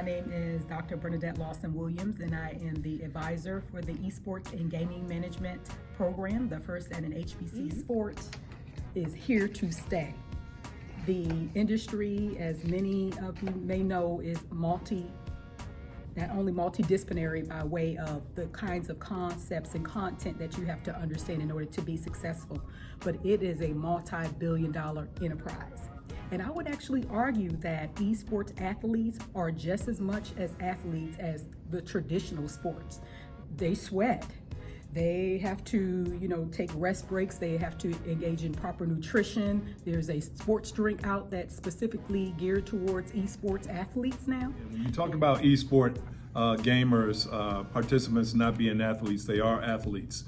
My name is Dr. Bernadette Lawson-Williams, and I am the advisor for the esports and gaming management program. The first at an HBC Sports is here to stay. The industry, as many of you may know, is not only multidisciplinary by way of the kinds of concepts and content that you have to understand in order to be successful, but it is a multi-billion-dollar enterprise. And I would actually argue that esports athletes are just as much as athletes as the traditional sports. They sweat. They have to, take rest breaks. They have to engage in proper nutrition. There's a sports drink out that's specifically geared towards esports athletes now. When you talk about esport gamers, participants not being athletes, they are athletes.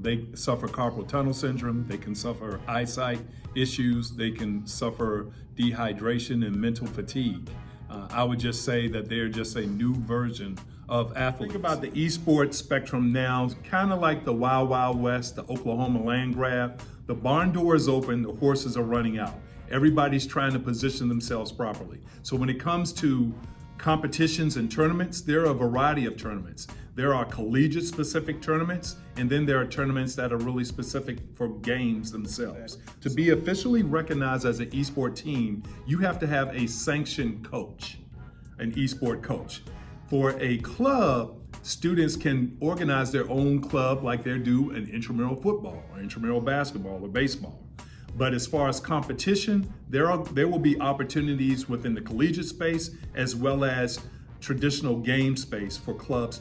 They suffer carpal tunnel syndrome, they can suffer eyesight issues, they can suffer dehydration and mental fatigue. I would just say that they're just a new version of athletes. Think about the esports spectrum now, kind of like the Wild Wild West, the Oklahoma land grab. The barn door is open, the horses are running out. Everybody's trying to position themselves properly. So when it comes to competitions and tournaments, there are a variety of tournaments. There are collegiate specific tournaments, and then there are tournaments that are really specific for games themselves. To be officially recognized as an esport team, you have to have a sanctioned coach, an esport coach. For a club, students can organize their own club like they do an intramural football or intramural basketball or baseball. But as far as competition, there will be opportunities within the collegiate space as well as traditional game space for clubs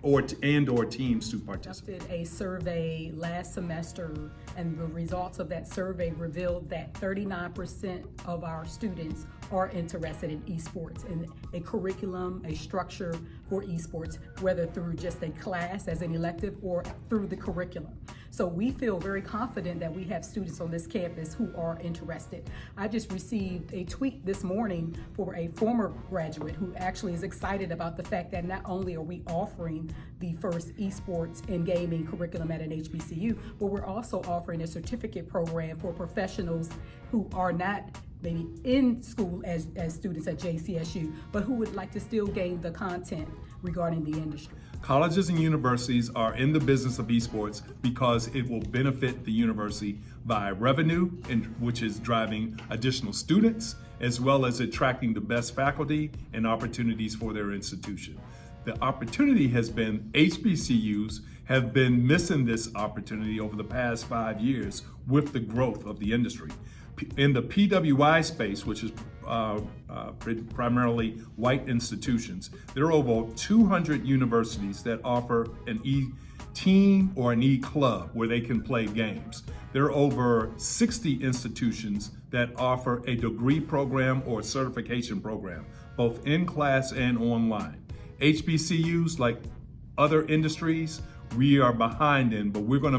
or teams to participate. I did a survey last semester, and the results of that survey revealed that 39% of our students are interested in esports and a curriculum, a structure for esports, whether through just a class as an elective or through the curriculum. So we feel very confident that we have students on this campus who are interested. I just received a tweet this morning for a former graduate who actually is excited about the fact that not only are we offering the first esports and gaming curriculum at an HBCU, but we're also offering a certificate program for professionals who are not maybe in school as students at JCSU, but who would like to still gain the content regarding the industry. Colleges and universities are in the business of esports because it will benefit the university by revenue, which is driving additional students, as well as attracting the best faculty and opportunities for their institution. The opportunity has been HBCUs have been missing this opportunity over the past 5 years with the growth of the industry. In the PWI space, which is primarily white institutions, there are over 200 universities that offer an e-team or an e-club where they can play games. There are over 60 institutions that offer a degree program or certification program, both in class and online. HBCUs, like other industries, we are behind in, but we're going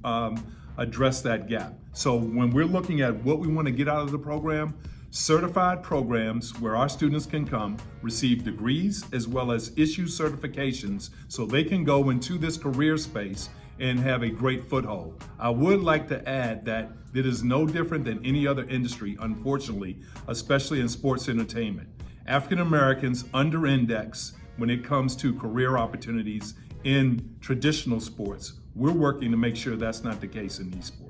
to address that gap. So when we're looking at what we want to get out of the program, certified programs where our students can come, receive degrees, as well as issue certifications so they can go into this career space and have a great foothold. I would like to add that it is no different than any other industry, unfortunately, especially in sports entertainment. African Americans under-index when it comes to career opportunities in traditional sports. We're working to make sure that's not the case in esports.